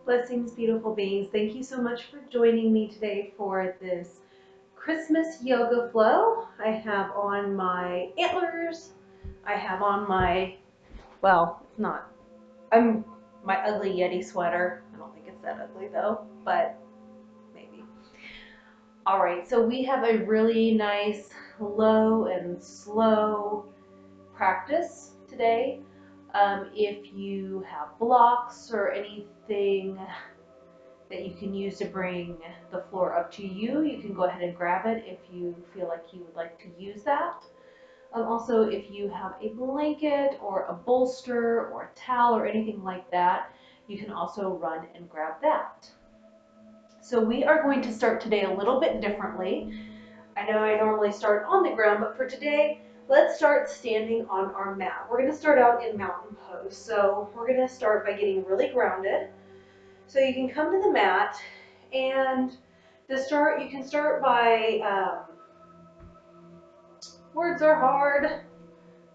Blessings, beautiful beings. Thank you so much for joining me today for this Christmas yoga flow. I have on my antlers. I have on my, well, it's not, I'm my ugly Yeti sweater. I don't think it's that ugly though, but maybe. All right, so we have a really nice low and slow practice today. If you have blocks or anything that you can use to bring the floor up to you, you can go ahead and grab it if you feel like you would like to use that. Also, if you have a blanket or a bolster or a towel or anything like that, you can also run and grab that. So we are going to start today a little bit differently. I know I normally start on the ground, but for today, let's start standing on our mat. We're going to start out in mountain pose. So we're going to start by getting really grounded. So you can come to the mat, and to start, you can start by, words are hard,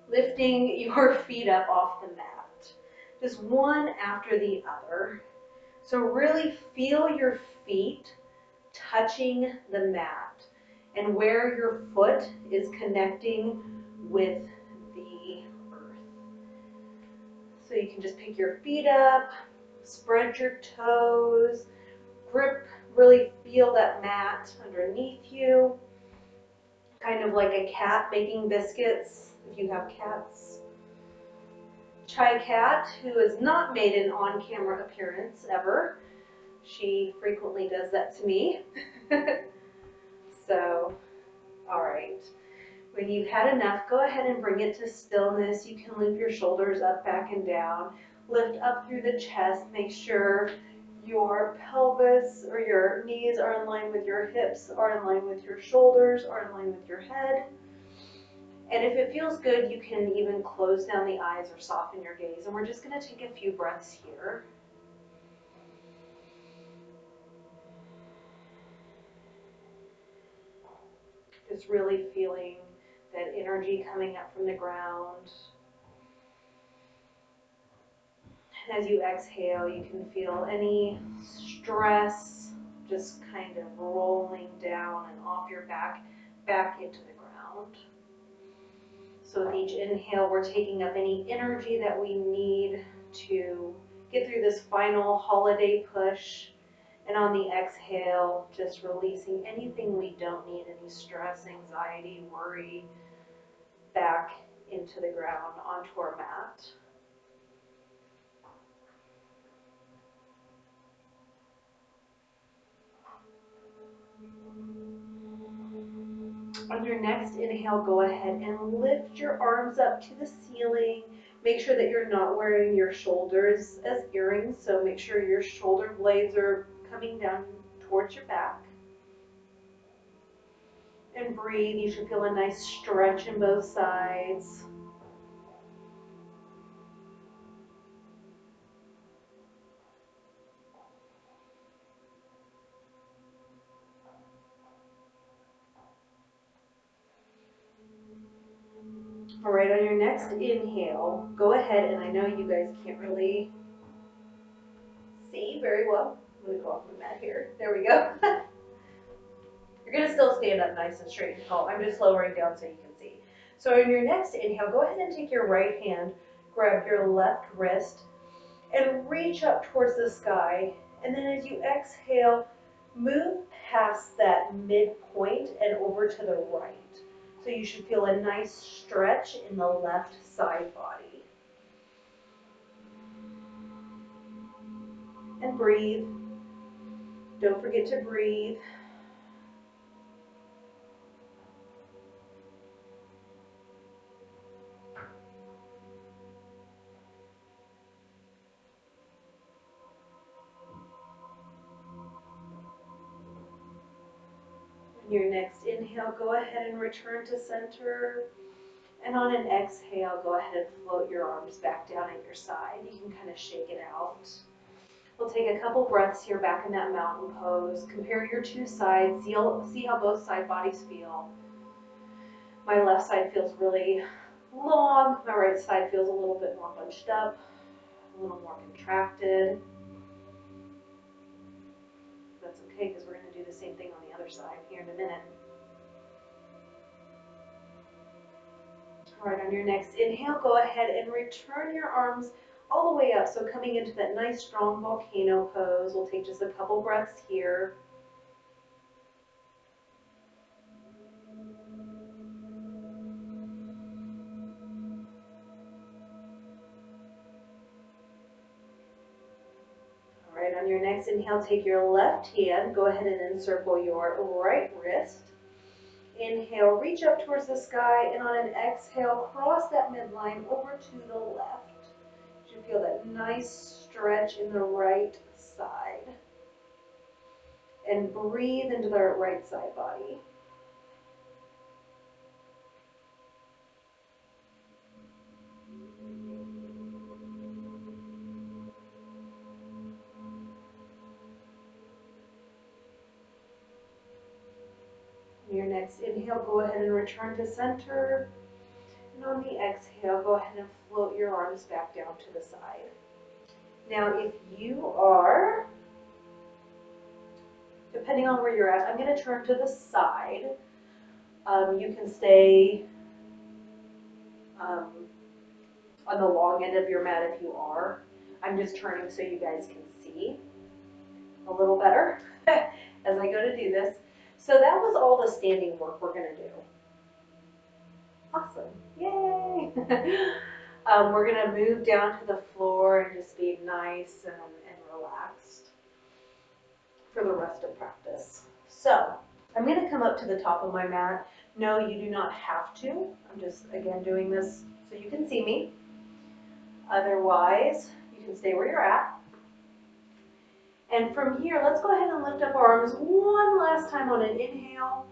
lifting your feet up off the mat. Just one after the other. So really feel your feet touching the mat and where your foot is connecting with the earth. So you can just pick your feet up, spread your toes, grip, really feel that mat underneath you, kind of like a cat making biscuits if you have cats. Chai Cat, who has not made an on-camera appearance ever, she frequently does that to me. So, all right. When you've had enough, go ahead and bring it to stillness. You can loop your shoulders up, back, and down. Lift up through the chest. Make sure your pelvis or your knees are in line with your hips, are in line with your shoulders, are in line with your head. And if it feels good, you can even close down the eyes or soften your gaze. And we're just going to take a few breaths here. Just really feeling that energy coming up from the ground. And as you exhale, you can feel any stress just kind of rolling down and off your back into the ground. So with each inhale, we're taking up any energy that we need to get through this final holiday push. And on the exhale, just releasing anything we don't need, any stress, anxiety, worry, back into the ground, onto our mat. On your next inhale, go ahead and lift your arms up to the ceiling. Make sure that you're not wearing your shoulders as earrings, so make sure your shoulder blades are coming down towards your back. And breathe. You should feel a nice stretch in both sides. All right, on your next inhale, go ahead, and I know you guys can't really see very well. I'm going to go off the mat here. There we go. You're going to still stand up nice and straight and tall. I'm just lowering down so you can see. So on your next inhale, go ahead and take your right hand, grab your left wrist, and reach up towards the sky. And then as you exhale, move past that midpoint and over to the right. So you should feel a nice stretch in the left side body. And breathe. Don't forget to breathe. On your next inhale, go ahead and return to center. And on an exhale, go ahead and float your arms back down at your side. You can kind of shake it out. We'll take a couple breaths here back in that mountain pose. Compare your two sides. See how both side bodies feel. My left side feels really long. My right side feels a little bit more bunched up, a little more contracted. other side here in a minute. All right, on your next inhale, go ahead and return your arms all the way up. So coming into that nice strong volcano pose. We'll take just a couple breaths here. All right, on your next inhale, take your left hand, go ahead and encircle your right wrist. Inhale, reach up towards the sky, and on an exhale, cross that midline over to the left. You should feel that nice stretch in the right side. And breathe into the right side body. On your next inhale, go ahead and return to center. And on the exhale, go ahead and float your arms back down to the side. Now, if you are, depending on where you're at, I'm going to turn to the side. You can stay on the long end of your mat if you are. I'm just turning so you guys can see a little better as I go to do this. So that was all the standing work we're going to do. Awesome. Yay! We're going to move down to the floor and just be nice and relaxed for the rest of practice. So I'm going to come up to the top of my mat. No, you do not have to. I'm just, again, doing this so you can see me. Otherwise, you can stay where you're at. And from here, let's go ahead and lift up our arms one last time on an inhale.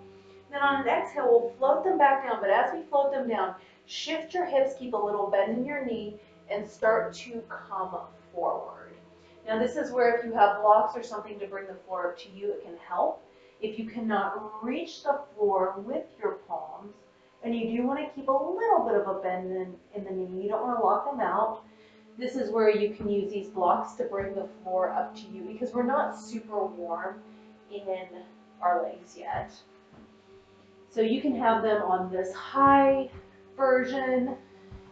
Then on an exhale, we'll float them back down. But as we float them down, shift your hips, keep a little bend in your knee, and start to come forward. Now this is where if you have blocks or something to bring the floor up to you, it can help. If you cannot reach the floor with your palms, and you do want to keep a little bit of a bend in the knee, you don't want to lock them out, this is where you can use these blocks to bring the floor up to you because we're not super warm in our legs yet. So you can have them on this high version,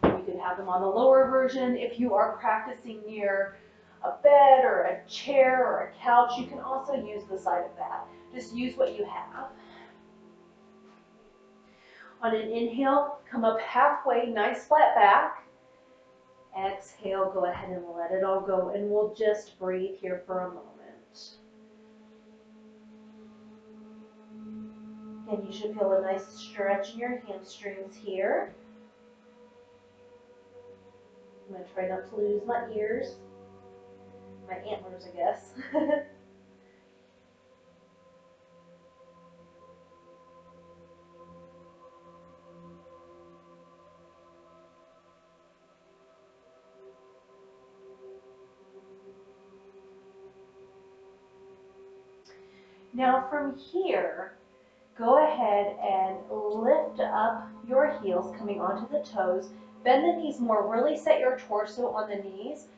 you can have them on the lower version. If you are practicing near a bed or a chair or a couch, you can also use the side of that. Just use what you have. On an inhale, come up halfway, nice flat back. Exhale, go ahead and let it all go, and we'll just breathe here for a moment. And you should feel a nice stretch in your hamstrings here. I'm going to try not to lose my ears, my antlers, I guess. Now from here, go ahead and lift up your heels coming onto the toes. Bend the knees more, really set your torso on the knees,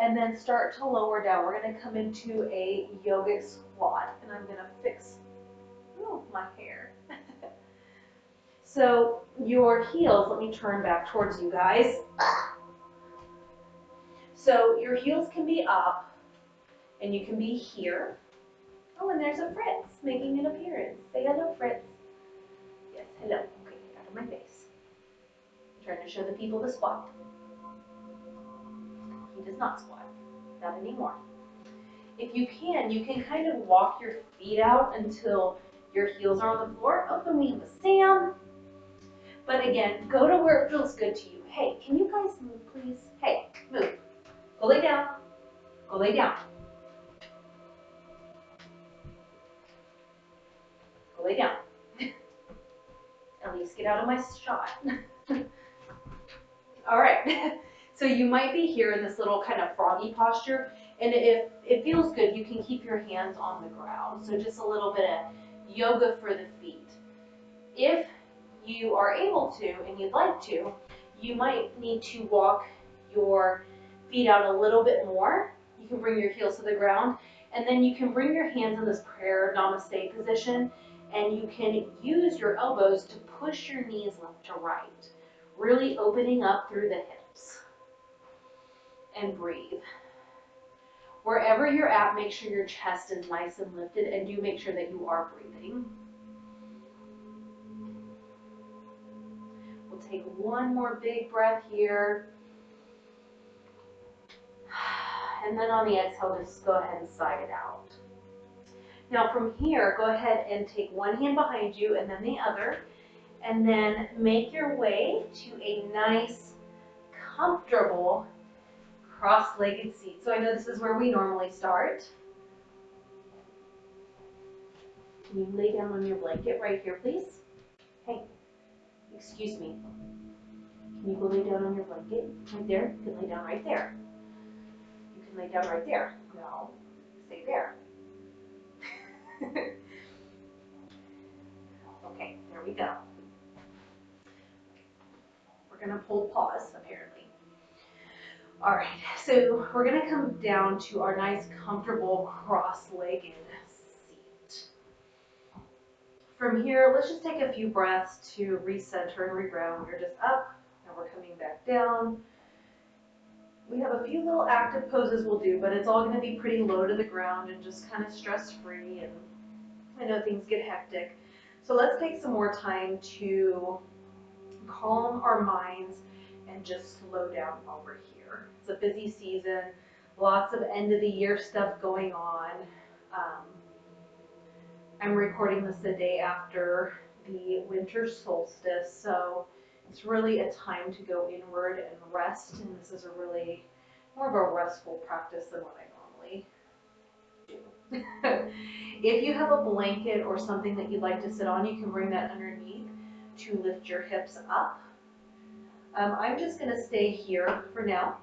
and then start to lower down. We're going to come into a yogic squat, and I'm going to fix my hair. So your heels, let me turn back towards you guys. So your heels can be up, and you can be here. Oh, and there's a Fritz making an appearance. Say hello, Fritz. Yes, hello. Okay, out of my face. I'm trying to show the people the squat. He does not squat. Not anymore. If you can kind of walk your feet out until your heels are on the floor. Oh, and we have a Sam. But again, go to where it feels good to you. Hey, can you guys move, please? Hey, move. Go lay down. Go lay down. Go lay down. At least get out of my shot. All right. So you might be here in this little kind of froggy posture, and if it feels good, you can keep your hands on the ground. So just a little bit of yoga for the feet. If you are able to and you'd like to, you might need to walk your feet out a little bit more. You can bring your heels to the ground, and then you can bring your hands in this prayer namaste position, And you can use your elbows to push your knees left to right, really opening up through the hips. And breathe. Wherever you're at, make sure your chest is nice and lifted, and do make sure that you are breathing. We'll take one more big breath here. And then on the exhale, just go ahead and sigh it out. Now from here, go ahead and take one hand behind you and then the other, and then make your way to a nice, comfortable, cross-legged seat. So I know this is where we normally start. Can you lay down on your blanket right here, please? Hey, excuse me. Can you go lay down on your blanket? Right there? You can lay down right there. You can lay down right there. No, stay there. Okay, there we go. We're gonna hold pause, apparently. All right, so we're gonna come down to our nice, comfortable, cross-legged seat. From here, let's just take a few breaths to recenter and reground. We're just up, and we're coming back down. We have a few little active poses we'll do, but it's all gonna be pretty low to the ground and just kind of stress-free, and I know things get hectic. So let's take some more time to calm our minds and just slow down while we're here. It's a busy season, lots of end of the year stuff going on. I'm recording this the day after the winter solstice, so it's really a time to go inward and rest, and this is a really more of a restful practice than what I normally do. If you have a blanket or something that you'd like to sit on, you can bring that underneath to lift your hips up. I'm just going to stay here for now.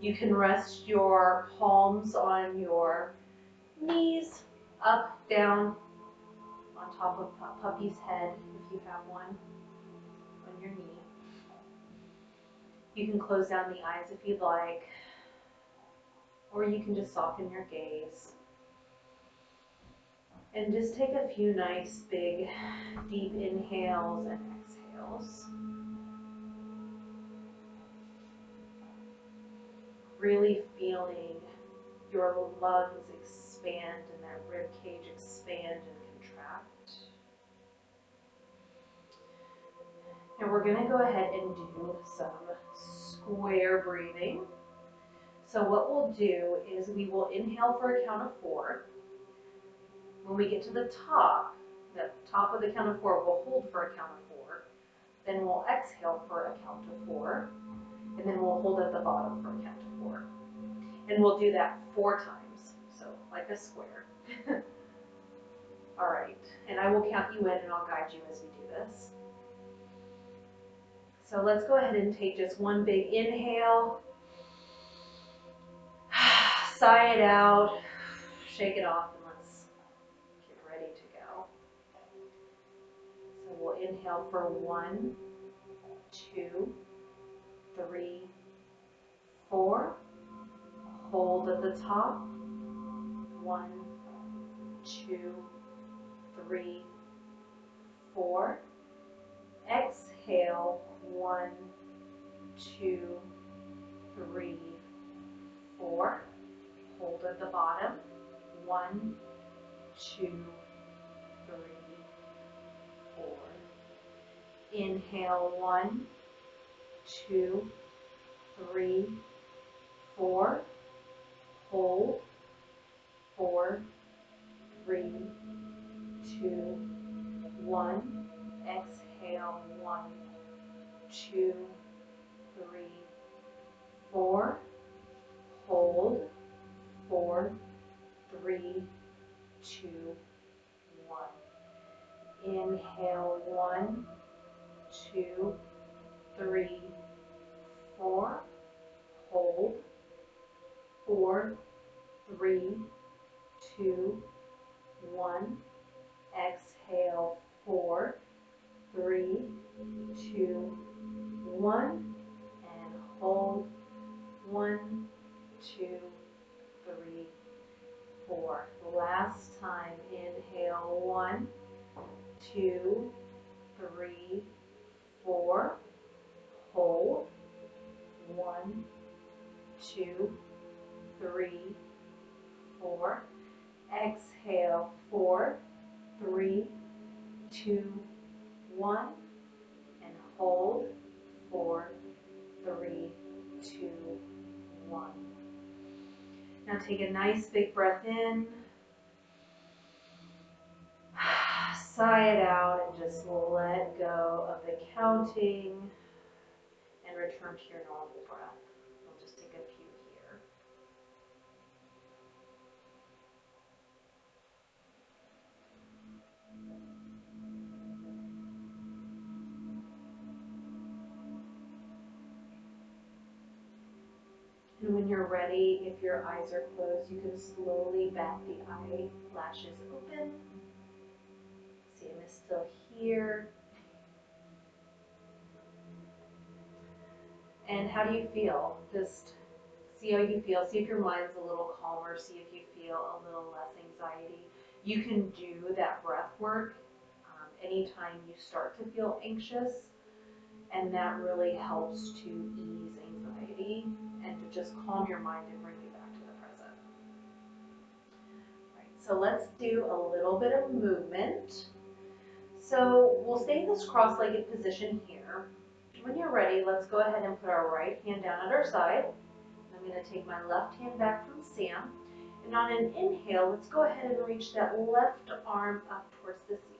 You can rest your palms on your knees, up, down, on top of puppy's head if you have one, on your knee. You can close down the eyes if you'd like, or you can just soften your gaze. And just take a few nice, big, deep inhales and exhales. Really feeling your lungs expand and that rib cage expand and contract. And we're going to go ahead and do some square breathing. So what we'll do is we will inhale for a count of 4. When we get to the top of the count of 4, we'll hold for a count of 4. Then we'll exhale for a count of 4. And then we'll hold at the bottom for a count of 4. And we'll do that 4 times, so like a square. All right, and I will count you in and I'll guide you as we do this. So let's go ahead and take just one big inhale. Sigh it out, shake it off, and let's get ready to go. So we'll inhale for 1, 2, 3, 4. Hold at the top. 1, 2, 3, 4. Exhale. 1, 2, 3, 4. Hold at the bottom. 1, 2, 3, 4. Inhale. 1, 2, 3, 4. Hold. 4, 3, 2, 1. Exhale. 1, 2, 3, 4. Hold. 4, 3, 2, 1. Inhale. 1, 2, 3, 4. Hold. 4, 3, 2, 1. Exhale. 4, 3, 2, 1. And hold. 1, 2, 3, 4. Last time, inhale, 1, 2, 3, 4. Hold, 1, 2, 3, 4. Exhale, 4, 3, 2, 1. And hold, 4, 3, 2, 1. Now take a nice big breath in. Sigh it out and just let go of the counting and return to your normal breath. We'll just take a few here. And when you're ready, if your eyes are closed, you can slowly bat the eyelashes open. Sam is still here. And how do you feel? Just see how you feel. See if your mind's a little calmer. See if you feel a little less anxiety. You can do that breath work anytime you start to feel anxious. And that really helps to ease anxiety and to just calm your mind and bring you back to the present. All right, so let's do a little bit of movement. So we'll stay in this cross-legged position here. When you're ready, let's go ahead and put our right hand down at our side. I'm going to take my left hand back from Sam. And on an inhale, let's go ahead and reach that left arm up towards the ceiling.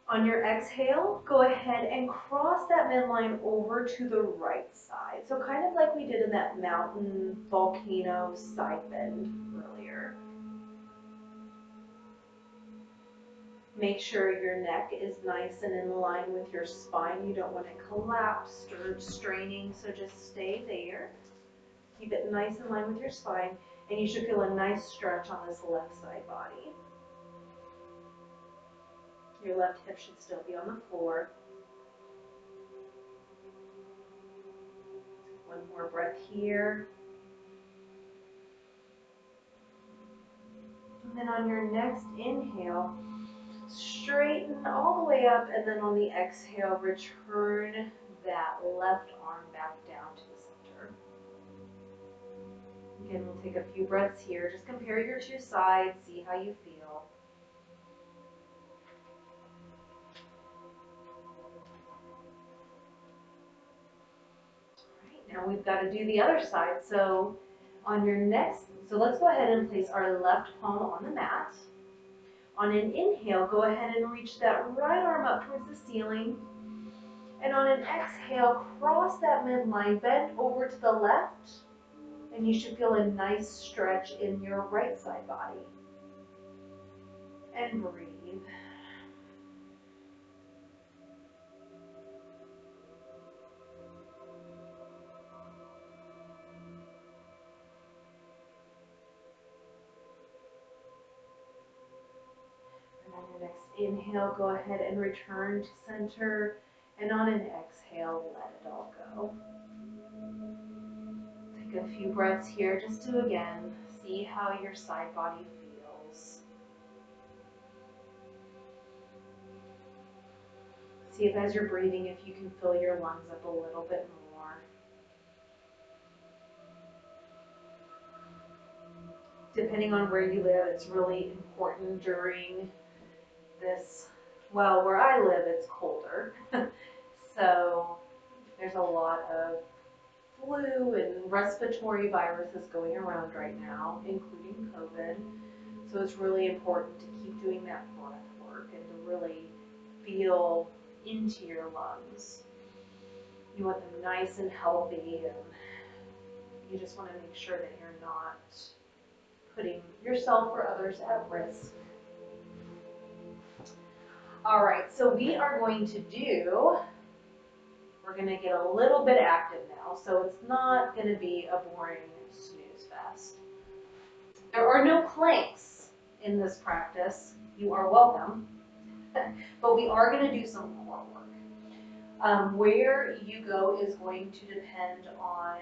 On your exhale, go ahead and cross that midline over to the right side. So kind of like we did in that mountain volcano side bend earlier. Make sure your neck is nice and in line with your spine. You don't want it collapsed or straining, so just stay there. Keep it nice in line with your spine, and you should feel a nice stretch on this left side body. Your left hip should still be on the floor. One more breath here. And then on your next inhale, straighten all the way up, and then on the exhale, return that left arm back down to the center. Again, we'll take a few breaths here. Just compare your two sides, see how you feel. All right, now we've got to do the other side. So let's go ahead and place our left palm on the mat. On an inhale, go ahead and reach that right arm up towards the ceiling. And on an exhale, cross that midline, bend over to the left, and you should feel a nice stretch in your right side body. And breathe. And on your next inhale, go ahead and return to center. And on an exhale, let it all go. Take a few breaths here just to, again, see how your side body feels. See if as you're breathing, if you can fill your lungs up a little bit more. Depending on where you live, it's really important during this, well, where I live, it's colder. So there's a lot of flu and respiratory viruses going around right now, including COVID. So it's really important to keep doing that breath work and to really feel into your lungs. You want them nice and healthy, and you just want to make sure that you're not putting yourself or others at risk. All right, so we're going to get a little bit active now, so it's not going to be a boring snooze fest. There are no planks in this practice. You are welcome. But we are going to do some core work. Where you go is going to depend on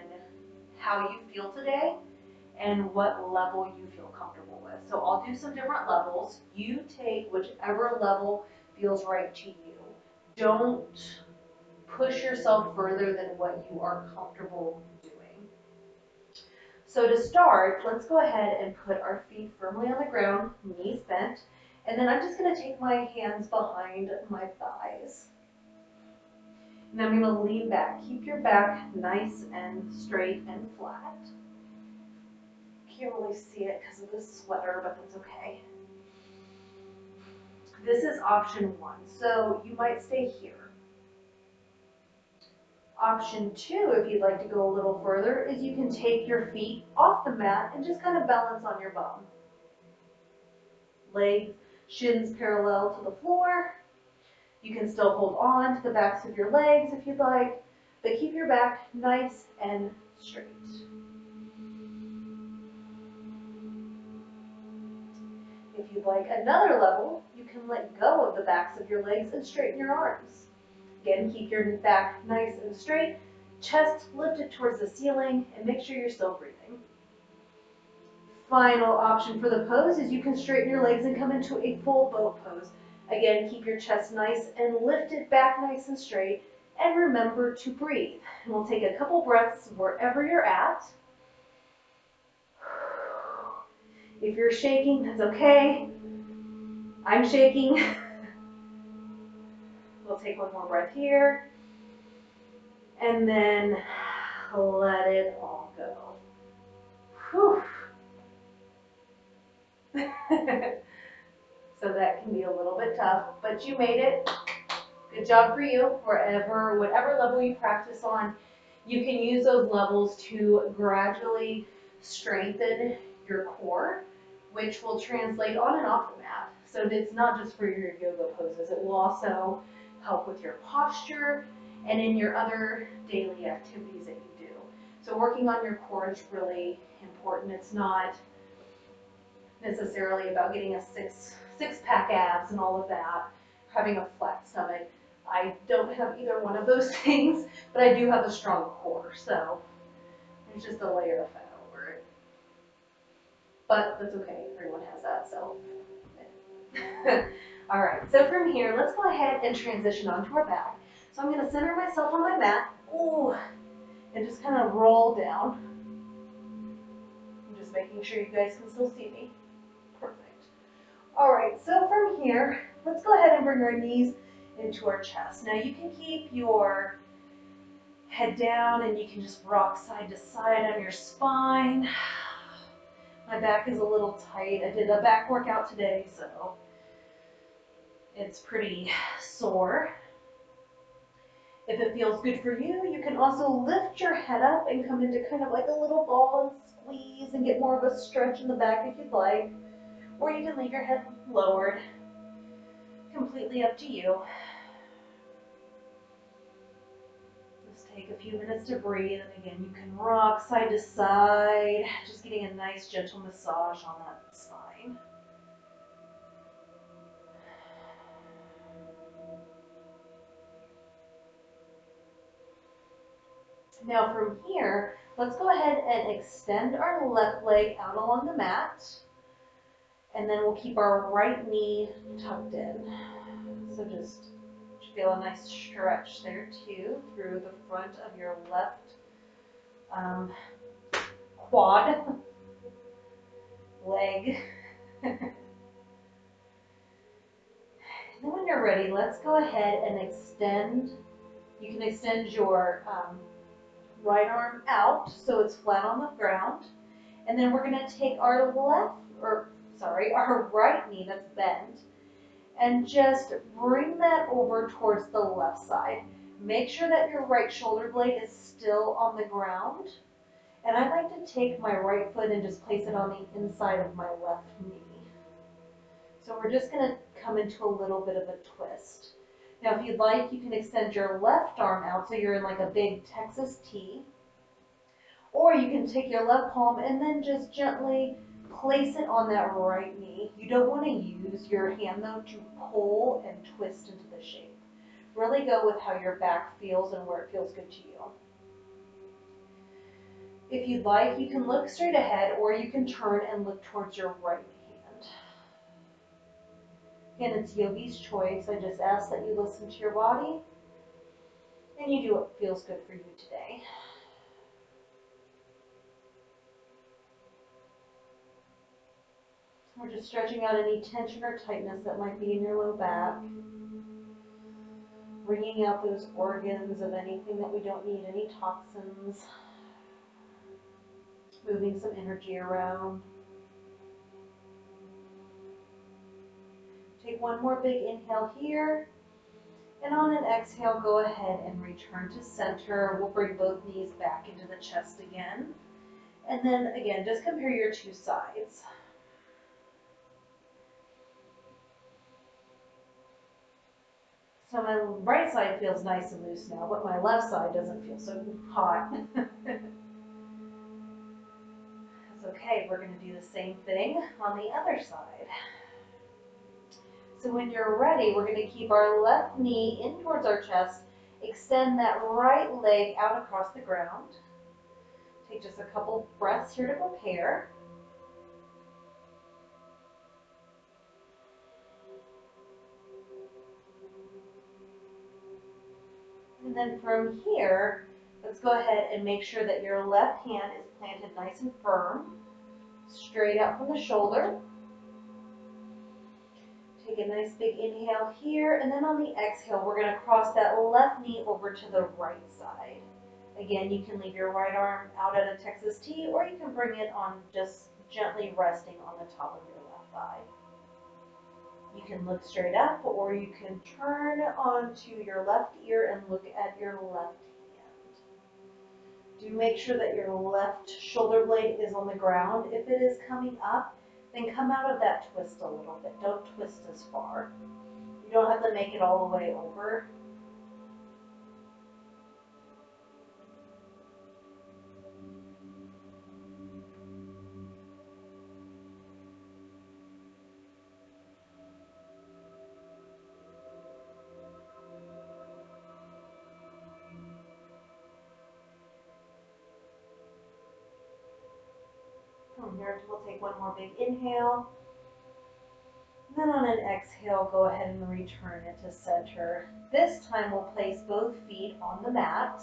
how you feel today and what level you feel comfortable with. So I'll do some different levels. You take whichever level feels right to you. Don't push yourself further than what you are comfortable doing. So to start, let's go ahead and put our feet firmly on the ground, knees bent, and then I'm just going to take my hands behind my thighs. And I'm going to lean back. Keep your back nice and straight and flat. Can't really see it because of this sweater, but that's okay. This is option one, so you might stay here. Option two, if you'd like to go a little further, is you can take your feet off the mat and just kind of balance on your bum. Legs, shins parallel to the floor. You can still hold on to the backs of your legs if you'd like, but keep your back nice and straight. If you'd like another level, you can let go of the backs of your legs and straighten your arms. Again, keep your back nice and straight, chest lifted towards the ceiling, and make sure you're still breathing. Final option for the pose is you can straighten your legs and come into a full boat pose. Again, keep your chest nice and lifted, back nice and straight, and remember to breathe. And we'll take a couple breaths wherever you're at. If you're shaking, that's okay. I'm shaking. We'll take one more breath here. And then let it all go. Whew. So that can be a little bit tough, but you made it. Good job for you. Whatever level you practice on, you can use those levels to gradually strengthen your core, which will translate on and off the mat. So it's not just for your yoga poses. It will also help with your posture and in your other daily activities that you do. So working on your core is really important. It's not necessarily about getting a six-pack abs and all of that, having a flat stomach. I don't have either one of those things, but I do have a strong core, so there's just a layer of fat over it. But that's okay, everyone has that, so. All right, so from here, let's go ahead and transition onto our back. So I'm gonna center myself on my mat, ooh, and just kind of roll down. I'm just making sure you guys can still see me. Perfect. All right, so from here, let's go ahead and bring our knees into our chest. Now you can keep your head down and you can just rock side to side on your spine. My back is a little tight. I did a back workout today, so it's pretty sore. If it feels good for you, you can also lift your head up and come into kind of like a little ball and squeeze and get more of a stretch in the back if you'd like. Or you can leave your head lowered. Completely up to you. Just take a few minutes to breathe, and again, you can rock side to side, just getting a nice gentle massage on that spine. Now from here, let's go ahead and extend our left leg out along the mat, and then we'll keep our right knee tucked in. So just feel a nice stretch there too through the front of your left quad leg. And then when you're ready, let's go ahead and extend. You can extend your right arm out so it's flat on the ground. And then we're going to take our our right knee that's bent and just bring that over towards the left side. Make sure that your right shoulder blade is still on the ground. And I like to take my right foot and just place it on the inside of my left knee. So we're just going to come into a little bit of a twist. Now if you'd like, you can extend your left arm out so you're in like a big Texas T. Or you can take your left palm and then just gently place it on that right knee. You don't want to use your hand though to pull and twist into the shape. Really go with how your back feels and where it feels good to you. If you'd like, you can look straight ahead or you can turn and look towards your right hand. Again, it's yogi's choice. I just ask that you listen to your body and you do what feels good for you today. We're just stretching out any tension or tightness that might be in your low back. Wringing out those organs of anything that we don't need, any toxins. Moving some energy around. Take one more big inhale here. And on an exhale, go ahead and return to center. We'll bring both knees back into the chest again. And then again, just compare your two sides. So my right side feels nice and loose now, but my left side doesn't feel so hot. That's okay, we're gonna do the same thing on the other side. So when you're ready, we're gonna keep our left knee in towards our chest, extend that right leg out across the ground. Take just a couple breaths here to prepare. And then from here, let's go ahead and make sure that your left hand is planted nice and firm, straight out from the shoulder. Take a nice big inhale here, and then on the exhale, we're going to cross that left knee over to the right side. Again, you can leave your right arm out at a Texas T, or you can bring it on just gently resting on the top of your left thigh. You can look straight up, or you can turn onto your left ear and look at your left hand. Do make sure that your left shoulder blade is on the ground. If it is coming up, then come out of that twist a little bit. Don't twist as far. You don't have to make it all the way over. From here, we'll take one more big inhale. Then on an exhale, go ahead and return it to center. This time we'll place both feet on the mat.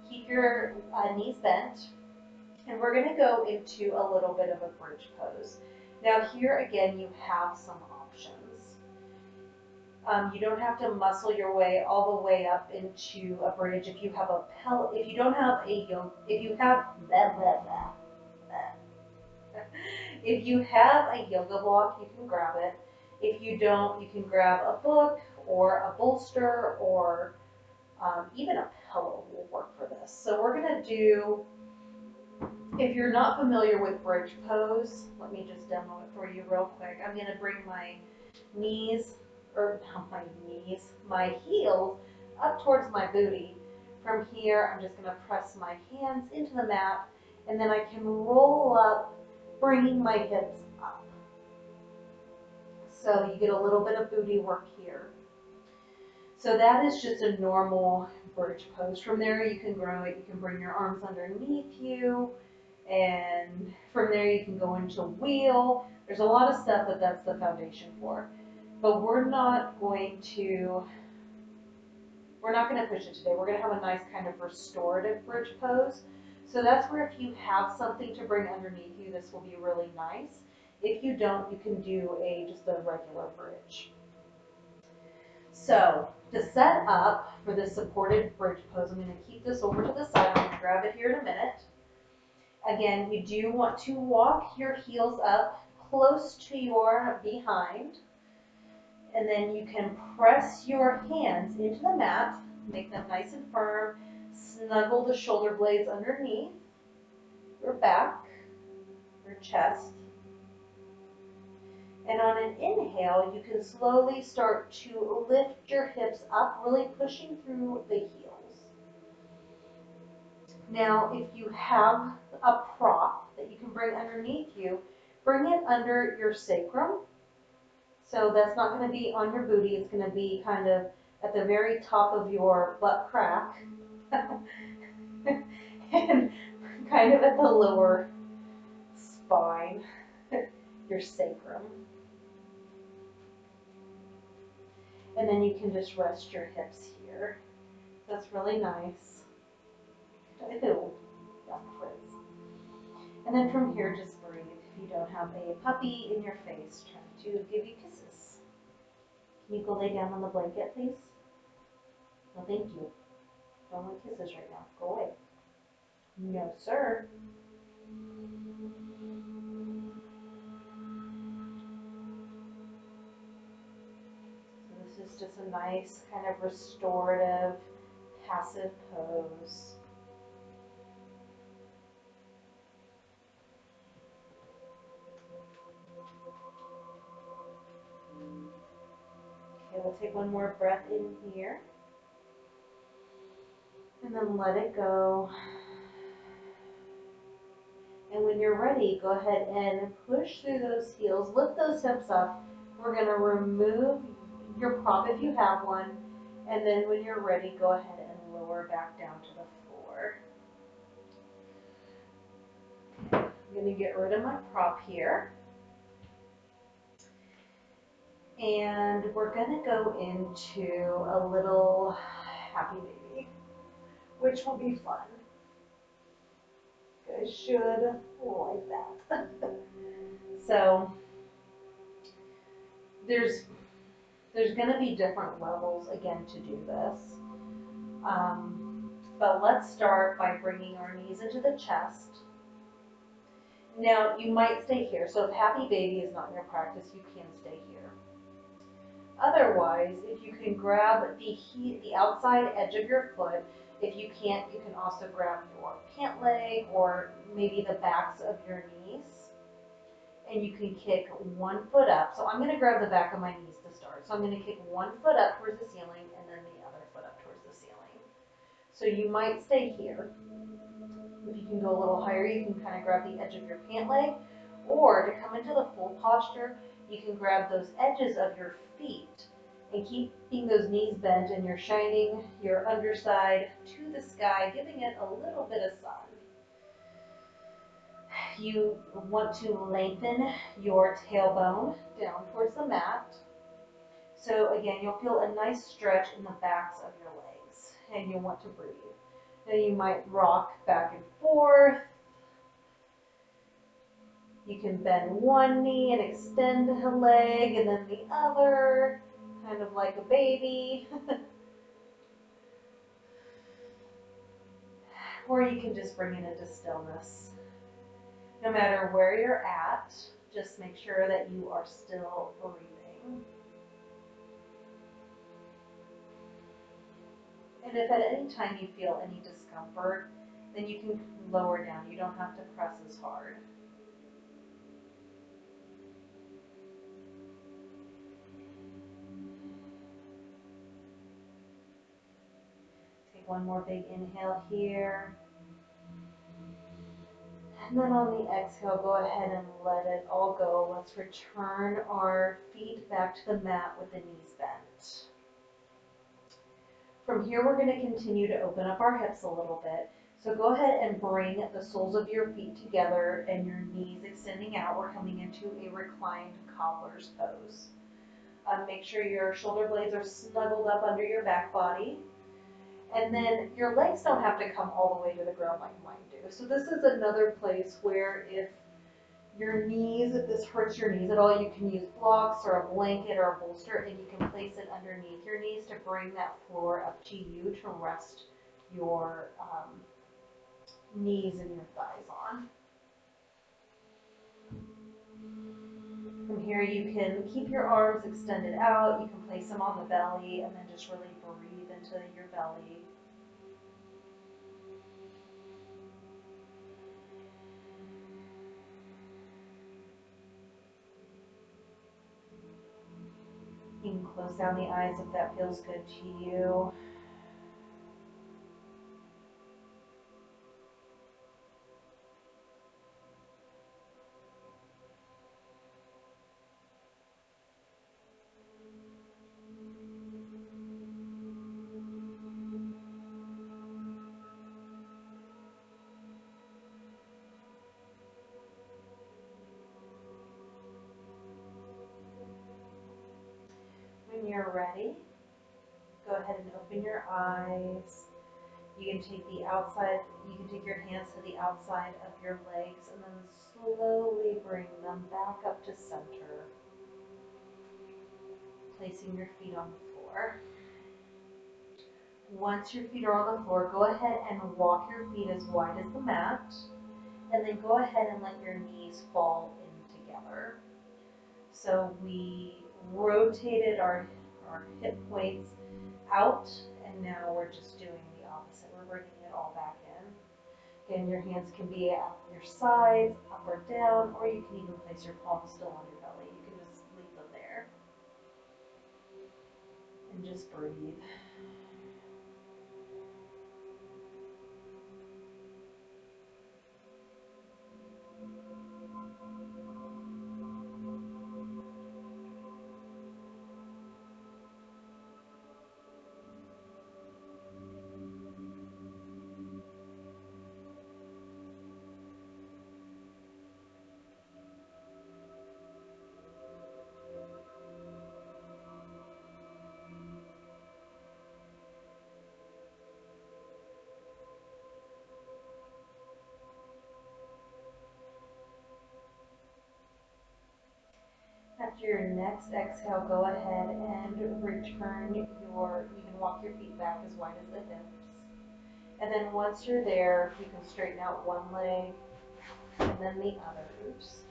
Keep your knees bent. And we're going to go into a little bit of a bridge pose. Now here again, you have some options. You don't have to muscle your way all the way up into a bridge. If you have a if you don't have a yoga, if you have if you have a yoga block, you can grab it. If you don't, you can grab a book or a bolster or even a pillow will work for this. So we're going to do, if you're not familiar with bridge pose, let me just demo it for you real quick. I'm going to bring my knees, or not my knees, my heels up towards my booty. From here, I'm just going to press my hands into the mat, and then I can roll up, bringing my hips up. So you get a little bit of booty work here. So that is just a normal bridge pose. From there, you can grow it. You can bring your arms underneath you. And from there, you can go into wheel. There's a lot of stuff that's the foundation for. But we're not going to push it today. We're going to have a nice kind of restorative bridge pose. So that's where if you have something to bring underneath you, this will be really nice. If you don't, you can do just a regular bridge. So to set up for this supported bridge pose, I'm going to keep this over to the side. I'm going to grab it here in a minute. Again, you do want to walk your heels up close to your behind. And then you can press your hands into the mat, make them nice and firm, snuggle the shoulder blades underneath your back, your chest. And on an inhale, you can slowly start to lift your hips up, really pushing through the heels. Now, if you have a prop that you can bring underneath you, bring it under your sacrum. So that's not going to be on your booty. It's going to be kind of at the very top of your butt crack. And kind of at the lower spine, your sacrum. And then you can just rest your hips here. That's really nice. Ew, yuck, Fritz. And then from here, just breathe. If you don't have a puppy in your face trying to give you kisses. Can you go lay down on the blanket, please? No, thank you. Don't want kisses right now. Go away. No, sir. So this is just a nice kind of restorative, passive pose. Okay, we'll take one more breath in here. And then let it go. And when you're ready, go ahead and push through those heels. Lift those hips up. We're going to remove your prop if you have one. And then when you're ready, go ahead and lower back down to the floor. Okay, I'm going to get rid of my prop here. And we're going to go into a little happy baby, which will be fun. You guys should like that. So there's going to be different levels again to do this. But let's start by bringing our knees into the chest. Now you might stay here. So if happy baby is not your practice, you can stay here. Otherwise, if you can grab the outside edge of your foot, if you can't, you can also grab your pant leg or maybe the backs of your knees. And you can kick one foot up. So I'm going to grab the back of my knees to start. So I'm going to kick one foot up towards the ceiling and then the other foot up towards the ceiling. So you might stay here. If you can go a little higher, you can kind of grab the edge of your pant leg. Or to come into the full posture, you can grab those edges of your feet and keeping those knees bent, and you're shining your underside to the sky, giving it a little bit of sun. You want to lengthen your tailbone down towards the mat. So again, you'll feel a nice stretch in the backs of your legs, and you'll want to breathe. Now you might rock back and forth. You can bend one knee and extend a leg, and then the other, kind of like a baby. Or you can just bring it into stillness. No matter where you're at, just make sure that you are still breathing. And if at any time you feel any discomfort, then you can lower down. You don't have to press as hard. Take one more big inhale here. And then on the exhale, go ahead and let it all go. Let's return our feet back to the mat with the knees bent. From here, we're going to continue to open up our hips a little bit. So go ahead and bring the soles of your feet together and your knees extending out. We're coming into a reclined cobbler's pose. Make sure your shoulder blades are snuggled up under your back body. And then your legs don't have to come all the way to the ground like mine do. So this is another place where if this hurts your knees at all, you can use blocks or a blanket or a bolster, and you can place it underneath your knees to bring that floor up to you to rest your knees and your thighs on. From here, you can keep your arms extended out. You can place them on the belly and then just really breathe into your belly. You can close down the eyes if that feels good to you. you're ready, go ahead and open your eyes. You can take your hands to the outside of your legs and then slowly bring them back up to center, placing your feet on the floor. Once your feet are on the floor, go ahead and walk your feet as wide as the mat, and then go ahead and let your knees fall in together. So we rotated our hip points out, and now we're just doing the opposite. We're bringing it all back in. Again, your hands can be at your sides, up or down, or you can even place your palms still on your belly. You can just leave them there and just breathe. After your next exhale, go ahead and return you can walk your feet back as wide as the hips. And then once you're there, you can straighten out one leg and then the others.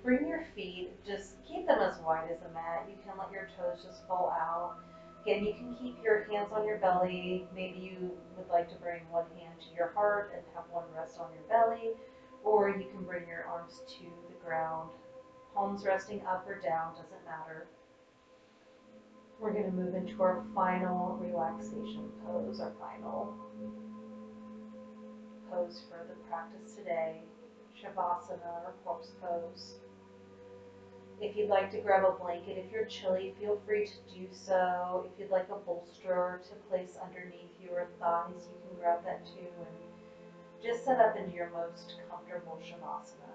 Bring your feet, just keep them as wide as the mat. You can let your toes just fall out. Again, you can keep your hands on your belly. Maybe you would like to bring one hand to your heart and have one rest on your belly, or you can bring your arms to the ground. Palms resting up or down, doesn't matter. We're going to move into our final relaxation pose, our final pose for the practice today, Shavasana or corpse pose. If you'd like to grab a blanket, if you're chilly, feel free to do so. If you'd like a bolster to place underneath your thighs, you can grab that too, and just set up into your most comfortable Shavasana.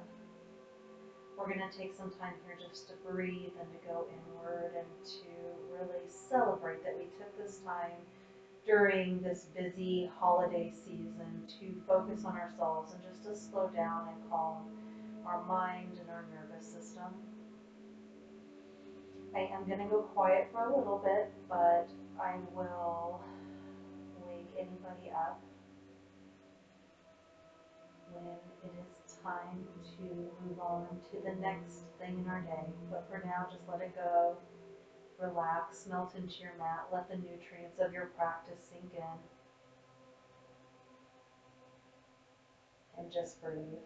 We're going to take some time here just to breathe and to go inward and to really celebrate that we took this time during this busy holiday season to focus on ourselves and just to slow down and calm our mind and our nervous system. I am going to go quiet for a little bit, but I will wake anybody up when it is time to move on to the next thing in our day. But for now, just let it go. Relax, melt into your mat, let the nutrients of your practice sink in, and just breathe.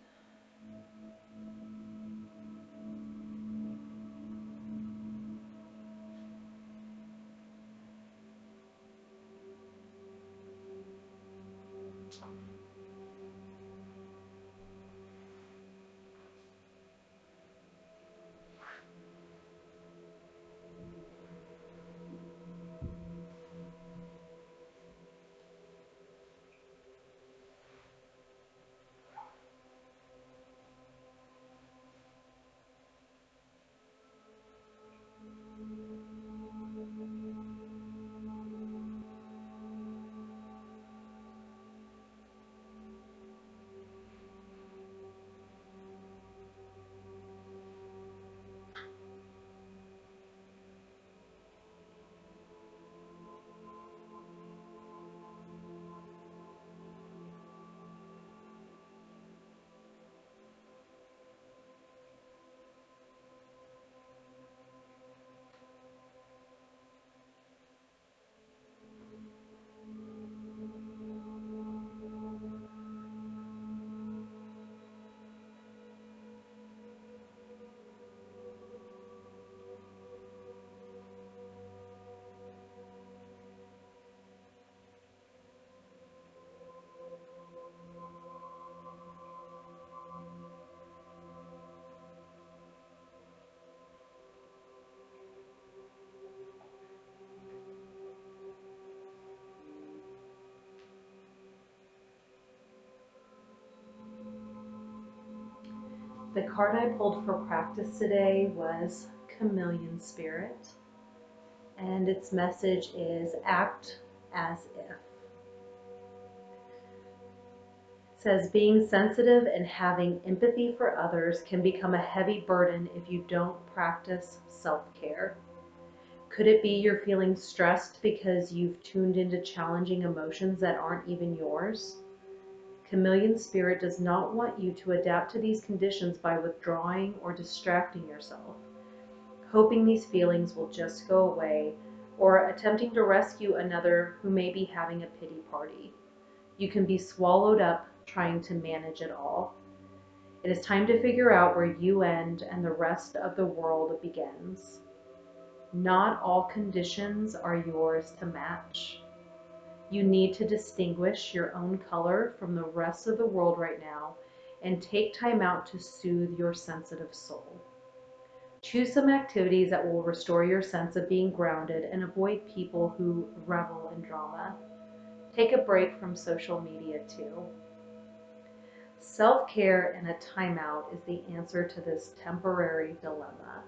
The card I pulled for practice today was chameleon spirit, and its message is act as if. It says being sensitive and having empathy for others can become a heavy burden if you don't practice self-care. Could it be you're feeling stressed because you've tuned into challenging emotions that aren't even yours? Chameleon spirit does not want you to adapt to these conditions by withdrawing or distracting yourself, hoping these feelings will just go away, or attempting to rescue another who may be having a pity party. You can be swallowed up trying to manage it all. It is time to figure out where you end and the rest of the world begins. Not all conditions are yours to match. You need to distinguish your own color from the rest of the world right now and take time out to soothe your sensitive soul. Choose some activities that will restore your sense of being grounded and avoid people who revel in drama. Take a break from social media too. Self-care and a timeout is the answer to this temporary dilemma.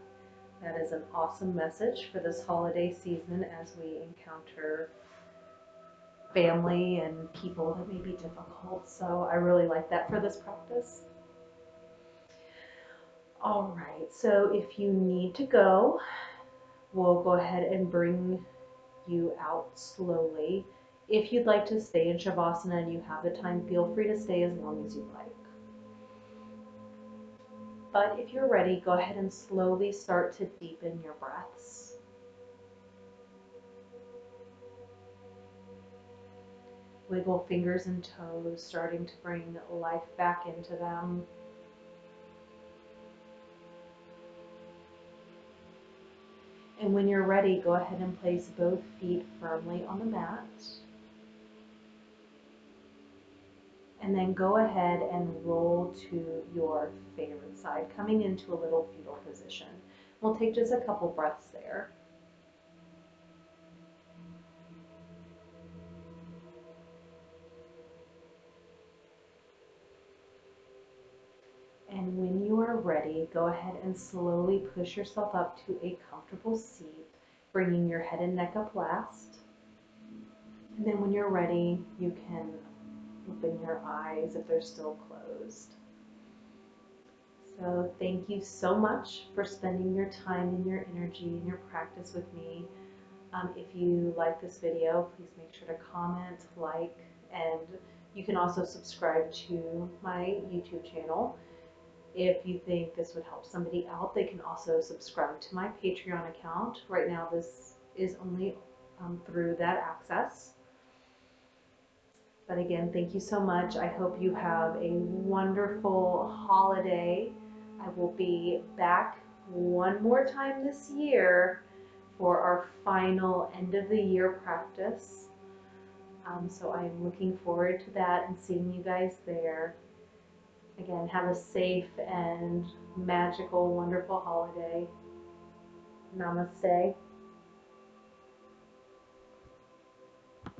That is an awesome message for this holiday season as we encounter family and people that may be difficult. So I really like that for this practice. All right, so if you need to go, we'll go ahead and bring you out slowly. If you'd like to stay in Shavasana and you have the time, feel free to stay as long as you'd like. But if you're ready, go ahead and slowly start to deepen your breaths. Wiggle fingers and toes, starting to bring life back into them. And when you're ready, go ahead and place both feet firmly on the mat. And then go ahead and roll to your favorite side, coming into a little fetal position. We'll take just a couple breaths there. And when you are ready, go ahead and slowly push yourself up to a comfortable seat, bringing your head and neck up last. And then when you're ready, you can open your eyes if they're still closed. So thank you so much for spending your time and your energy and your practice with me. If you like this video, please make sure to comment, like, and you can also subscribe to my YouTube channel. If you think this would help somebody out, they can also subscribe to my Patreon account. Right now this is only through that access. But again, thank you so much. I hope you have a wonderful holiday. I will be back one more time this year for our final end of the year practice. So I am looking forward to that and seeing you guys there. Again, have a safe and magical, wonderful holiday. Namaste.